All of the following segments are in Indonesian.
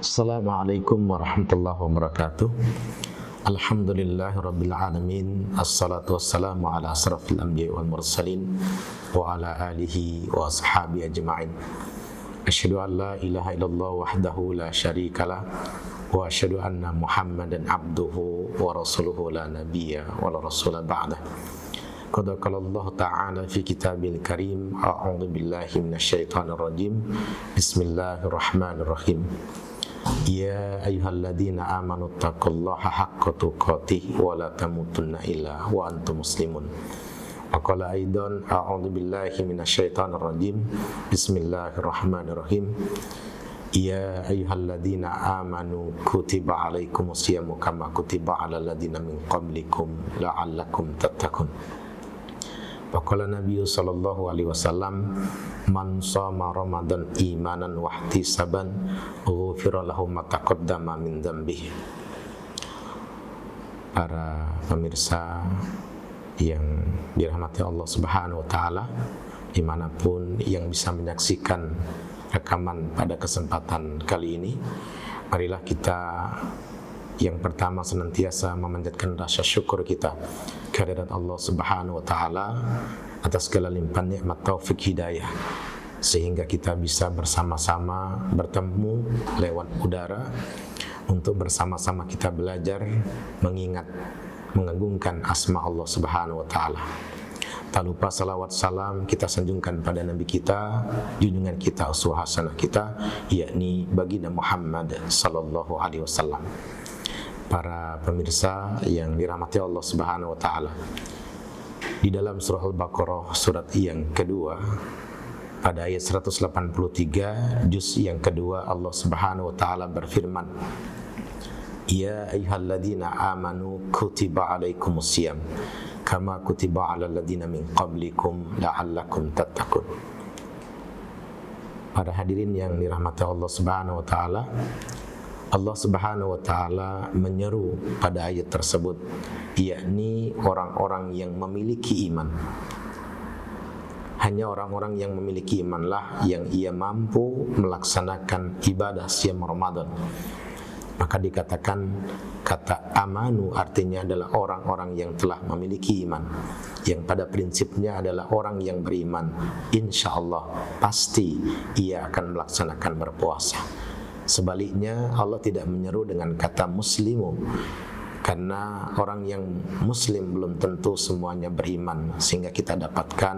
Assalamualaikum warahmatullahi wabarakatuh. Alhamdulillahirabbil alamin. Assalatu wassalamu ala asrafil anbiya'i wal mursalin wa ala alihi wa ashabihi ajma'in. Asyhadu an la ilaha illallah wahdahu la syarikalah wa asyhadu anna Muhammadan abduhu wa rasuluhu la nabiyya wa la rasula ba'dah. Qad qala Allah ta'ala fi kitabil karim. A'udzu billahi minasyaitonir rajim. Bismillahirrahmanirrahim. Ya ayyuhalladzina amanu taqullaha haqqa tuqatih wa la tamutunna illa wa antum muslimun. Wa qala aidan a'udzu billahi minasyaitonir rajim. Bismillahirrahmanirrahim. Ya ayyuhalladzina amanu kutiba alaikumus syamu kama kutiba alal ladzina min qablikum la'allakum tattaqun. Faqala Nabi sallallahu alaihi wasallam, man shoma Ramadan imanan wa ihtisaban ghufira lahu ma taqaddama min dzambihi. Para pemirsa yang dirahmati Allah Subhanahu wa taala, dimanapun yang bisa menyaksikan rekaman pada kesempatan kali ini, marilah kita yang pertama senantiasa memanjatkan rasa syukur kita kehadirat Allah Subhanahu wa taala atas segala limpahan nikmat taufik hidayah, sehingga kita bisa bersama-sama bertemu lewat udara untuk bersama-sama kita belajar mengingat mengagungkan asma Allah Subhanahu wa taala. Tak lupa salawat salam kita sanjungkan pada Nabi kita, junjungan kita, uswah hasanah kita, yakni baginda Muhammad sallallahu alaihi wasallam. Para pemirsa yang dirahmati Allah Subhanahu wa taala, di dalam surah Al-Baqarah surat yang kedua pada ayat 183 juz yang kedua, Allah Subhanahu wa taala berfirman, Ya ayyuhalladzina amanu kutiba alaikumus syiyam kama kutiba alal ladzina min qablikum la'allakum tattaqun. Para hadirin yang dirahmati Allah Subhanahu wa taala, Allah Subhanahu wa taala menyeru pada ayat tersebut, yakni orang-orang yang memiliki iman. Hanya orang-orang yang memiliki imanlah yang ia mampu melaksanakan ibadah siam Ramadan. Maka dikatakan kata amanu artinya adalah orang-orang yang telah memiliki iman, yang pada prinsipnya adalah orang yang beriman. Insya Allah pasti ia akan melaksanakan berpuasa. Sebaliknya Allah tidak menyeru dengan kata muslimu, karena orang yang muslim belum tentu semuanya beriman, sehingga kita dapatkan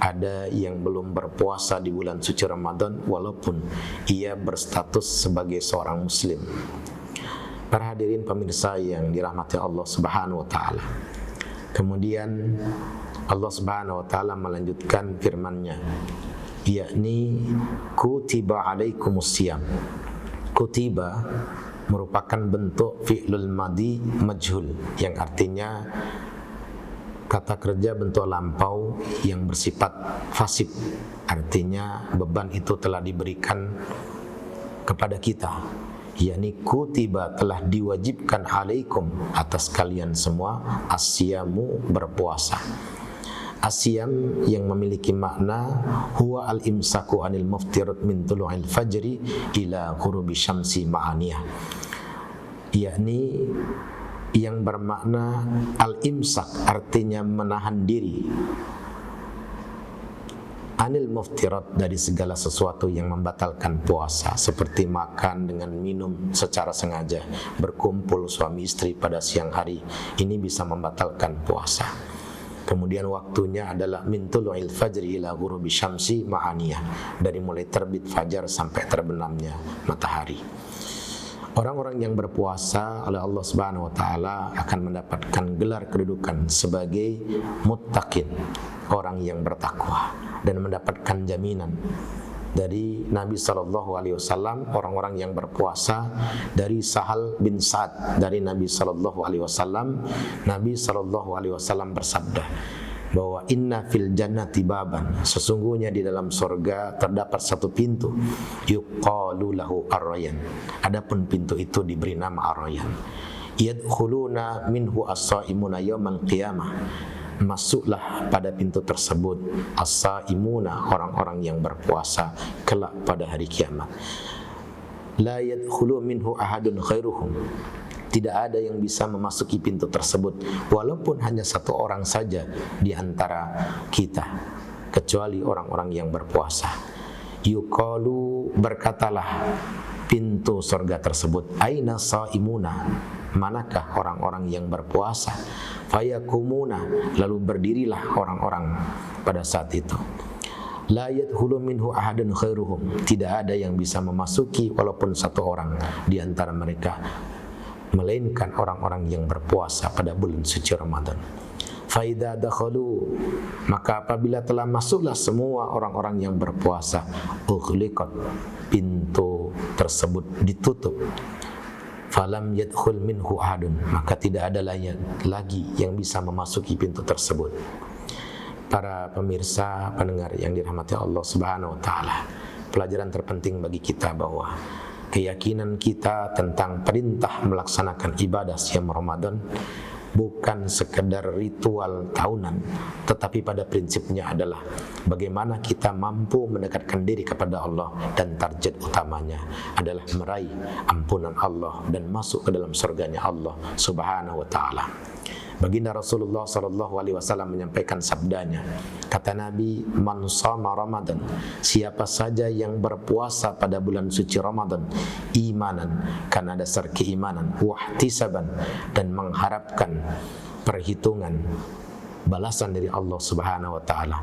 ada yang belum berpuasa di bulan suci Ramadan walaupun ia berstatus sebagai seorang muslim. Para hadirin pemirsa yang dirahmati Allah Subhanahu wa taala, kemudian Allah Subhanahu wa taala melanjutkan firman-Nya, yakni kutiba alaikumus syiyam. Kutiba merupakan bentuk fi'lul madi majhul, yang artinya kata kerja bentuk lampau yang bersifat fasib. Artinya beban itu telah diberikan kepada kita, yakni kutiba telah diwajibkan alaikum atas kalian semua asyamu berpuasa. Asyam yang memiliki makna huwa al-imsaku anil muftirat min tulu'il fajri ila ghurubi syamsi ma'aniyah, yakni yang bermakna al-imsak artinya menahan diri, anil muftirat dari segala sesuatu yang membatalkan puasa, seperti makan dengan minum secara sengaja, berkumpul suami istri pada siang hari, ini bisa membatalkan puasa. Kemudian waktunya adalah min tulu'il fajri ila ghurubi syamsi ma'aniyah, dari mulai terbit fajar sampai terbenamnya matahari. Orang-orang yang berpuasa oleh Allah Subhanahu wa taala akan mendapatkan gelar kedudukan sebagai muttaqin, orang yang bertakwa, dan mendapatkan jaminan dari Nabi sallallahu alaihi wasallam, orang-orang yang berpuasa. Dari Sahal bin Sa'ad dari Nabi sallallahu alaihi wasallam, Nabi sallallahu alaihi wasallam bersabda bahwa inna fil jannati baban, sesungguhnya di dalam surga terdapat satu pintu, yuqalu lahu ar-rayyan, adapun pintu itu diberi nama ar-rayyan, yadkhuluna minhu as-shaimuna yaumal qiyamah, masuklah pada pintu tersebut as-shaimuna, orang-orang yang berpuasa kelak pada hari kiamat. la yadkhulu minhu ahadun khairuhum. Tidak ada yang bisa memasuki pintu tersebut walaupun hanya satu orang saja di antara kita, kecuali orang-orang yang berpuasa. Yuqalu, berkatalah pintu surga tersebut, aina saimuna, manakah orang-orang yang berpuasa? Fayakumuna, lalu berdirilah orang-orang pada saat itu. La yadkhulu minhu ahadun khairuhum, tidak ada yang bisa memasuki walaupun satu orang di antara mereka, melainkan orang-orang yang berpuasa pada bulan suci Ramadan. Faida dakhalu, maka apabila telah masuklah semua orang-orang yang berpuasa, ughliqat, pintu tersebut ditutup. Falam yadkhul minhu ahadun, maka tidak ada lagi yang bisa memasuki pintu tersebut. Para pemirsa, pendengar yang dirahmati Allah Subhanahu wa taala, pelajaran terpenting bagi kita bahwa keyakinan kita tentang perintah melaksanakan ibadah siam Ramadan bukan sekedar ritual tahunan, tetapi pada prinsipnya adalah bagaimana kita mampu mendekatkan diri kepada Allah, dan target utamanya adalah meraih ampunan Allah dan masuk ke dalam surganya Allah Subhanahu wa taala. Baginda Rasulullah SAW menyampaikan sabdanya, kata Nabi, man shama Ramadan, siapa saja yang berpuasa pada bulan suci Ramadan, imanan, karena dasar keimanan, wahtisaban, dan mengharapkan perhitungan balasan dari Allah Subhanahu wa taala,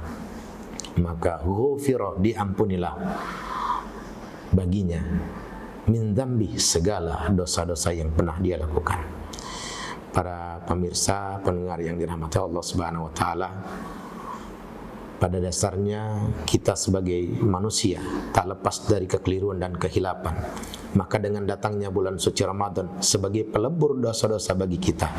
maka ghufira, diampunilah baginya min dzambi, segala dosa-dosa yang pernah dia lakukan. Para pemirsa, pendengar yang dirahmati Allah Subhanahu wa taala, pada dasarnya kita sebagai manusia tak lepas dari kekeliruan dan kehilapan. Maka dengan datangnya bulan suci Ramadan sebagai pelebur dosa-dosa bagi kita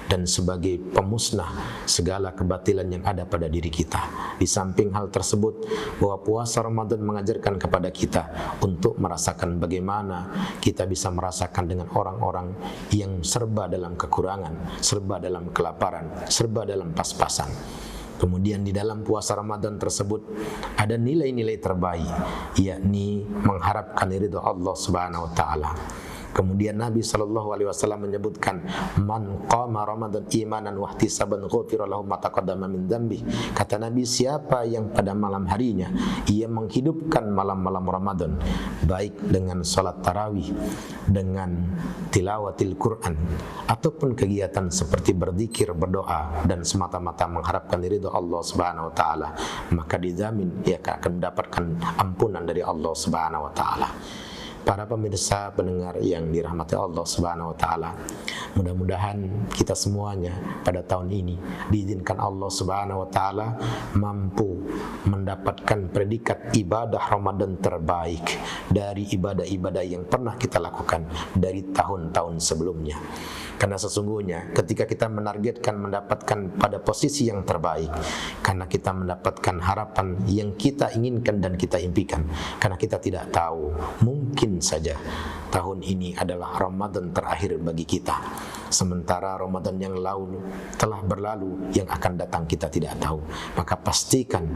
dan sebagai pemusnah segala kebatilan yang ada pada diri kita. Di samping hal tersebut, bahwa puasa Ramadan mengajarkan kepada kita untuk merasakan bagaimana kita bisa merasakan dengan orang-orang yang serba dalam kekurangan, serba dalam kelaparan, serba dalam pas-pasan. Kemudian di dalam puasa Ramadan tersebut ada nilai-nilai terbaik, yakni mengharapkan ridha Allah Subhanahu wa taala. Kemudian Nabi SAW menyebutkan, man qama Ramadan imanan wahtisaban ghufira lahu ma taqaddama min dzambi. Kata Nabi, siapa yang pada malam harinya ia menghidupkan malam-malam Ramadan, baik dengan salat tarawih, dengan tilawatil Quran, ataupun kegiatan seperti berzikir, berdoa, dan semata-mata mengharapkan ridha Allah Subhanahu wa taala, maka dijamin ia akan mendapatkan ampunan dari Allah Subhanahu wa taala. Para pemirsa, pendengar yang dirahmati Allah Subhanahu wa taala, mudah-mudahan kita semuanya pada tahun ini diizinkan Allah Subhanahu wa taala mampu mendapatkan predikat ibadah Ramadan terbaik dari ibadah-ibadah yang pernah kita lakukan dari tahun-tahun sebelumnya. Karena sesungguhnya ketika kita menargetkan mendapatkan pada posisi yang terbaik, karena kita mendapatkan harapan yang kita inginkan dan kita impikan, karena kita tidak tahu, mungkin saja tahun ini adalah Ramadan terakhir bagi kita, sementara Ramadan yang lalu telah berlalu, yang akan datang kita tidak tahu. Maka pastikan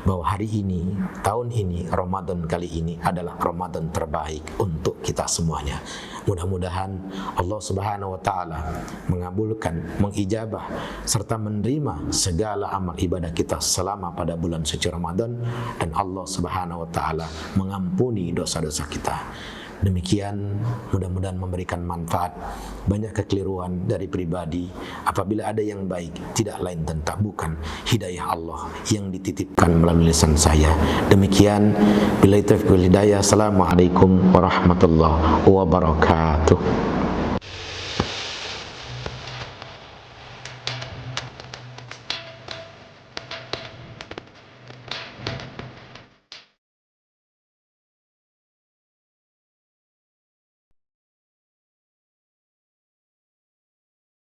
bahwa hari ini, tahun ini, Ramadan kali ini adalah Ramadan terbaik untuk kita semuanya. Mudah-mudahan Allah Subhanahu wa taala mengabulkan, mengijabah, serta menerima segala amal ibadah kita selama pada bulan suci Ramadan, dan Allah Subhanahu wa taala mengampuni dosa-dosa kita. Demikian, mudah-mudahan memberikan manfaat. Banyak kekeliruan dari pribadi, apabila ada yang baik, tidak lain dan tak bukan hidayah Allah yang dititipkan melalui lisan saya. Demikian, billahi taufiq wal hidayah. Assalamualaikum warahmatullahi wabarakatuh.